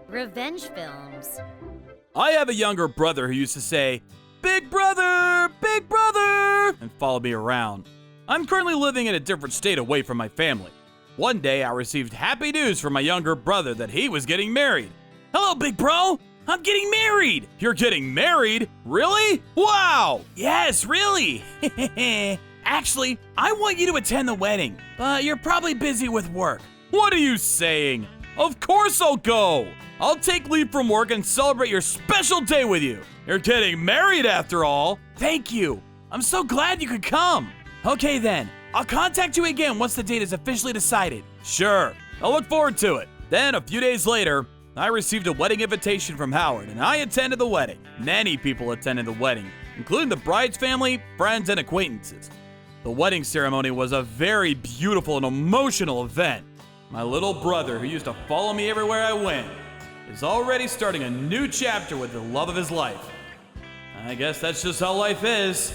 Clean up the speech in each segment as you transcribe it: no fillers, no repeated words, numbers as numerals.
Revenge films. I have a younger brother who used to say, Big brother, and follow me around. I'm currently living in a different state away from my family. One day I received happy news from my younger brother that he was getting married. Hello, big bro, I'm getting married. You're getting married? Really? Wow. Yes, really. Actually, I want you to attend the wedding, but you're probably busy with work. What are you saying? Of course I'll go. I'll take leave from work and celebrate your special day with you. You're getting married after all. Thank you. I'm so glad you could come. Okay then, I'll contact you again once the date is officially decided. Sure, I'll look forward to it. Then a few days later, I received a wedding invitation from Howard and I attended the wedding. Many people attended the wedding, including the bride's family, friends, and acquaintances. The wedding ceremony was a very beautiful and emotional event. My little brother, who used to follow me everywhere I went, is already starting a new chapter with the love of his life. I guess that's just how life is.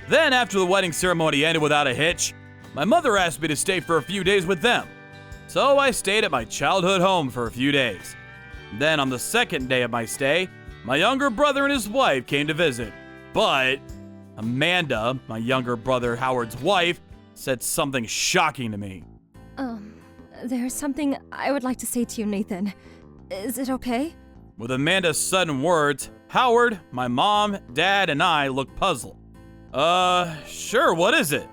Then, after the wedding ceremony ended without a hitch, my mother asked me to stay for a few days with them. So I stayed at my childhood home for a few days. Then, on the second day of my stay, my younger brother and his wife came to visit. But Amanda, my younger brother Howard's wife, said something shocking to me. There's something I would like to say to you, Nathan. Is it okay? With Amanda's sudden words, Howard, my mom, dad, and I looked puzzled. Sure, what is it?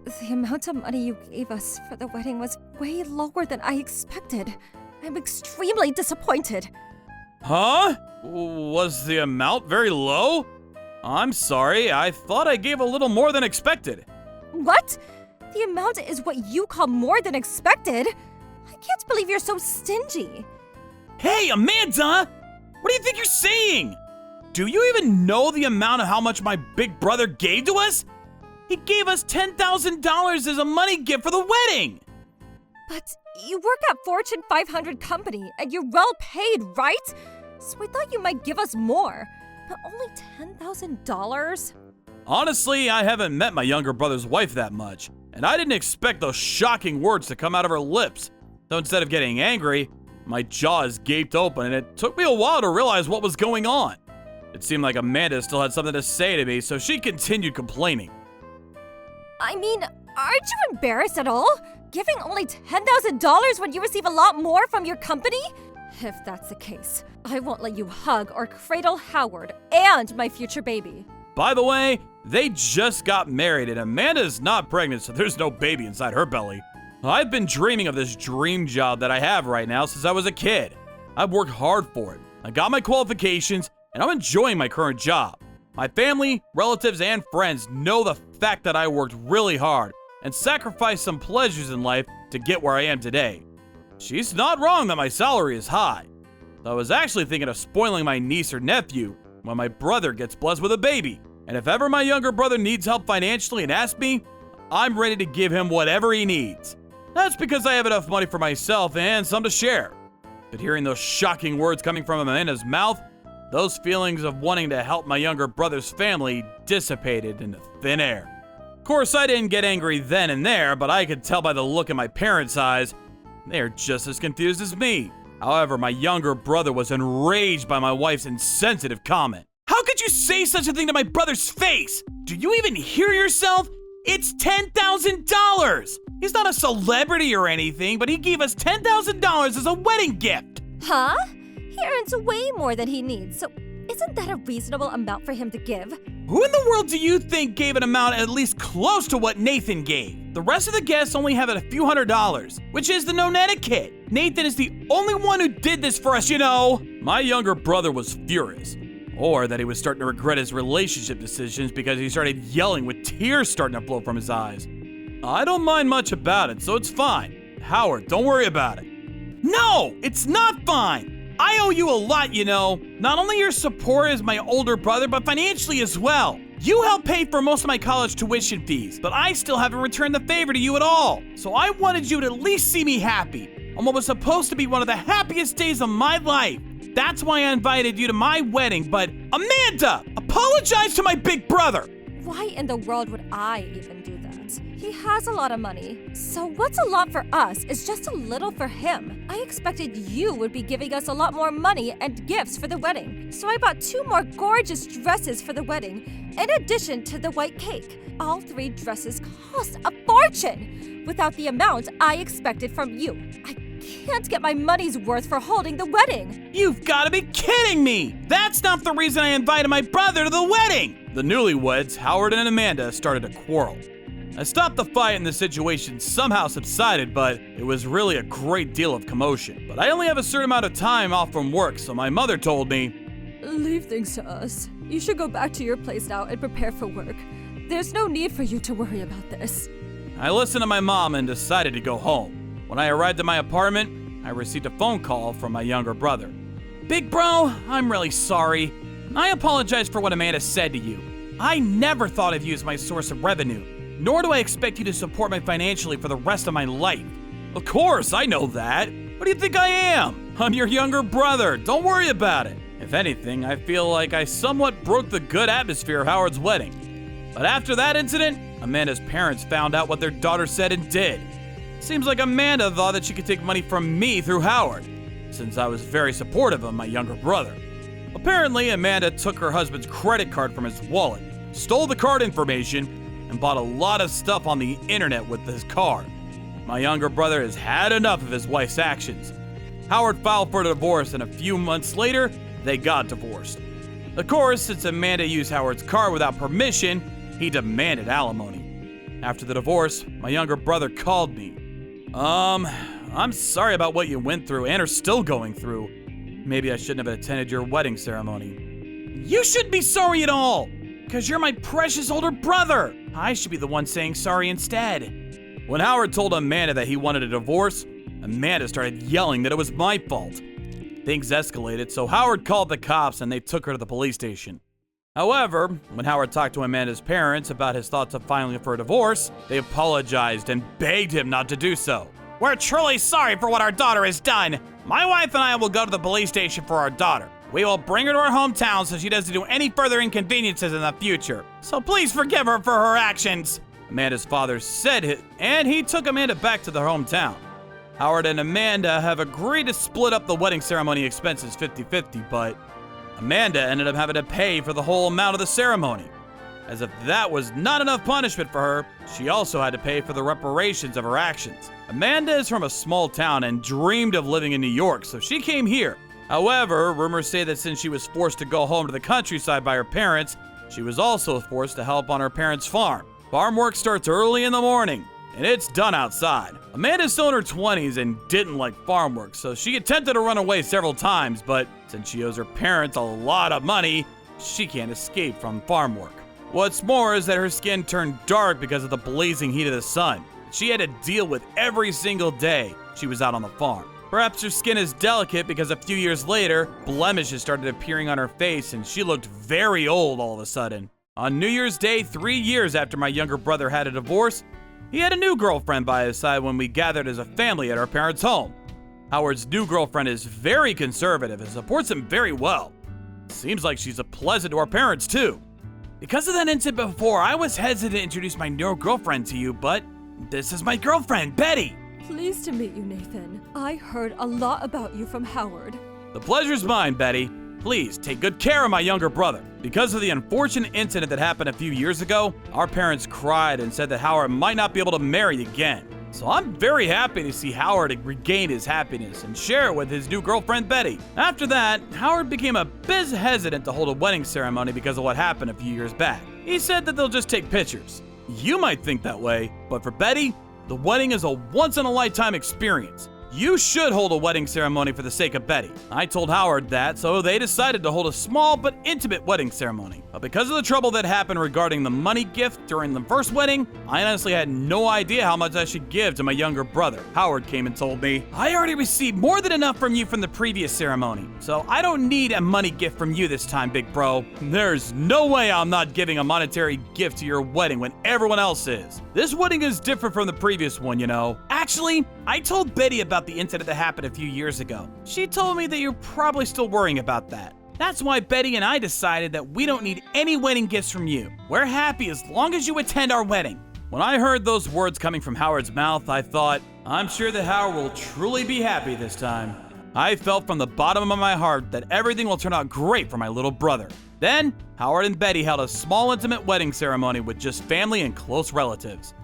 The amount of money you gave us for the wedding was way lower than I expected. I'm extremely disappointed. Huh? Was the amount very low? I'm sorry, I thought I gave a little more than expected. What? The amount is what you call more than expected? I can't believe you're so stingy. Hey, Amanda! What do you think you're saying? Do you even know the amount of how much my big brother gave to us? He gave us $10,000 as a money gift for the wedding! But you work at Fortune 500 company and you're well paid, right? So I thought you might give us more, but only $10,000? Honestly, I haven't met my younger brother's wife that much, and I didn't expect those shocking words to come out of her lips. So instead of getting angry, my jaws gaped open and it took me a while to realize what was going on. It seemed like Amanda still had something to say to me, so she continued complaining. I mean, aren't you embarrassed at all? Giving only $10,000 when you receive a lot more from your company? If that's the case, I won't let you hug or cradle Howard and my future baby. By the way, they just got married and Amanda's not pregnant, so there's no baby inside her belly. I've been dreaming of this dream job that I have right now since I was a kid. I've worked hard for it. I got my qualifications, and I'm enjoying my current job. My family, relatives, and friends know the fact that I worked really hard and sacrificed some pleasures in life to get where I am today. She's not wrong that my salary is high. I was actually thinking of spoiling my niece or nephew when my brother gets blessed with a baby. And if ever my younger brother needs help financially and asks me, I'm ready to give him whatever he needs. That's because I have enough money for myself and some to share. But hearing those shocking words coming from Amanda's mouth, those feelings of wanting to help my younger brother's family dissipated into thin air. Of course, I didn't get angry then and there, but I could tell by the look in my parents' eyes, they're just as confused as me. However, my younger brother was enraged by my wife's insensitive comment. How could you say such a thing to my brother's face? Do you even hear yourself? It's $10,000! He's not a celebrity or anything, but he gave us $10,000 as a wedding gift! Huh? He earns way more than he needs, so isn't that a reasonable amount for him to give? Who in the world do you think gave an amount at least close to what Nathan gave? The rest of the guests only have a few $100s, which is the no-net kid. Nathan is the only one who did this for us, you know! My younger brother was furious. Or that he was starting to regret his relationship decisions because he started yelling with tears starting to flow from his eyes. I don't mind much about it, so it's fine. Howard, don't worry about it. No, it's not fine. I owe you a lot, you know. Not only your support as my older brother, but financially as well. You helped pay for most of my college tuition fees, but I still haven't returned the favor to you at all. So I wanted you to at least see me happy on what was supposed to be one of the happiest days of my life. That's why I invited you to my wedding, but Amanda, apologize to my big brother. Why in the world would I even do that? He has a lot of money. So what's a lot for us is just a little for him. I expected you would be giving us a lot more money and gifts for the wedding. So I bought 2 more gorgeous dresses for the wedding, in addition to the white cake. All 3 dresses cost a fortune, without the amount I expected from you. I can't get my money's worth for holding the wedding. You've got to be kidding me! That's not the reason I invited my brother to the wedding! The newlyweds, Howard and Amanda, started a quarrel. I stopped the fight and the situation somehow subsided, but it was really a great deal of commotion. But I only have a certain amount of time off from work, so my mother told me, "Leave things to us. You should go back to your place now and prepare for work. There's no need for you to worry about this." I listened to my mom and decided to go home. When I arrived at my apartment, I received a phone call from my younger brother. "Big bro, I'm really sorry. I apologize for what Amanda said to you. I never thought of you as my source of revenue, nor do I expect you to support me financially for the rest of my life." "Of course, I know that. What do you think I am? I'm your younger brother. Don't worry about it." If anything, I feel like I somewhat broke the good atmosphere of Howard's wedding. But after that incident, Amanda's parents found out what their daughter said and did. Seems like Amanda thought that she could take money from me through Howard, since I was very supportive of my younger brother. Apparently, Amanda took her husband's credit card from his wallet, stole the card information, and bought a lot of stuff on the internet with his card. My younger brother has had enough of his wife's actions. Howard filed for a divorce, and a few months later, they got divorced. Of course, since Amanda used Howard's card without permission, he demanded alimony. After the divorce, my younger brother called me. I'm sorry about what you went through and are still going through. Maybe I shouldn't have attended your wedding ceremony." "You shouldn't be sorry at all, because you're my precious older brother. I should be the one saying sorry instead." When Howard told Amanda that he wanted a divorce, Amanda started yelling that it was my fault. Things escalated, so Howard called the cops and they took her to the police station. However, when Howard talked to Amanda's parents about his thoughts of filing for a divorce, they apologized and begged him not to do so. "We're truly sorry for what our daughter has done. My wife and I will go to the police station for our daughter. We will bring her to our hometown so she doesn't do any further inconveniences in the future. So please forgive her for her actions," Amanda's father said it, and he took Amanda back to their hometown. Howard and Amanda have agreed to split up the wedding ceremony expenses 50-50, but Amanda ended up having to pay for the whole amount of the ceremony. As if that was not enough punishment for her, she also had to pay for the reparations of her actions. Amanda is from a small town and dreamed of living in New York, so she came here. However, rumors say that since she was forced to go home to the countryside by her parents, she was also forced to help on her parents' farm. Farm work starts early in the morning, and it's done outside. Amanda's still in her 20s and didn't like farm work, so she attempted to run away several times, but since she owes her parents a lot of money, she can't escape from farm work. What's more is that her skin turned dark because of the blazing heat of the sun. She had to deal with every single day she was out on the farm. Perhaps her skin is delicate because a few years later, blemishes started appearing on her face and she looked very old all of a sudden. On New Year's Day, 3 years after my younger brother had a divorce, he had a new girlfriend by his side when we gathered as a family at our parents' home. Howard's new girlfriend is very conservative and supports him very well. Seems like she's pleasant to our parents too. Because of that incident before, I was hesitant to introduce my new girlfriend to you, but this is my girlfriend, Betty. Pleased to meet you, Nathan. I heard a lot about you from Howard. The pleasure's mine, Betty. Please take good care of my younger brother. Because of the unfortunate incident that happened a few years ago, our parents cried and said that Howard might not be able to marry again. So I'm very happy to see Howard regain his happiness and share it with his new girlfriend, Betty. After that, Howard became a bit hesitant to hold a wedding ceremony because of what happened a few years back. He said that they'll just take pictures. You might think that way, but for Betty, the wedding is a once-in-a-lifetime experience. You should hold a wedding ceremony for the sake of Betty. I told Howard that, so they decided to hold a small but intimate wedding ceremony. But because of the trouble that happened regarding the money gift during the first wedding, I honestly had no idea how much I should give to my younger brother. Howard came and told me, "I already received more than enough from you from the previous ceremony, so I don't need a money gift from you this time, big bro. There's no way I'm not giving a monetary gift to your wedding when everyone else is. This wedding is different from the previous one, you know." Actually, I told Betty about the incident that happened a few years ago. She told me that you're probably still worrying about that. That's why Betty and I decided that we don't need any wedding gifts from you. We're happy as long as you attend our wedding. When I heard those words coming from Howard's mouth, I thought, I'm sure that Howard will truly be happy this time. I felt from the bottom of my heart that everything will turn out great for my little brother. Then, Howard and Betty held a small intimate wedding ceremony with just family and close relatives.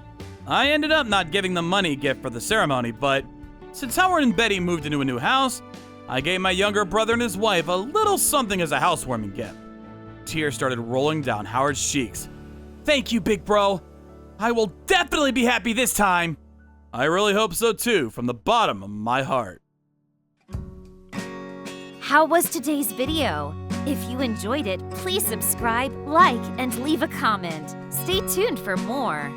I ended up not giving them money gift for the ceremony, but since Howard and Betty moved into a new house, I gave my younger brother and his wife a little something as a housewarming gift. Tears started rolling down Howard's cheeks. Thank you, big bro. I will definitely be happy this time. I really hope so too, from the bottom of my heart. How was today's video? If you enjoyed it, please subscribe, like, and leave a comment. Stay tuned for more.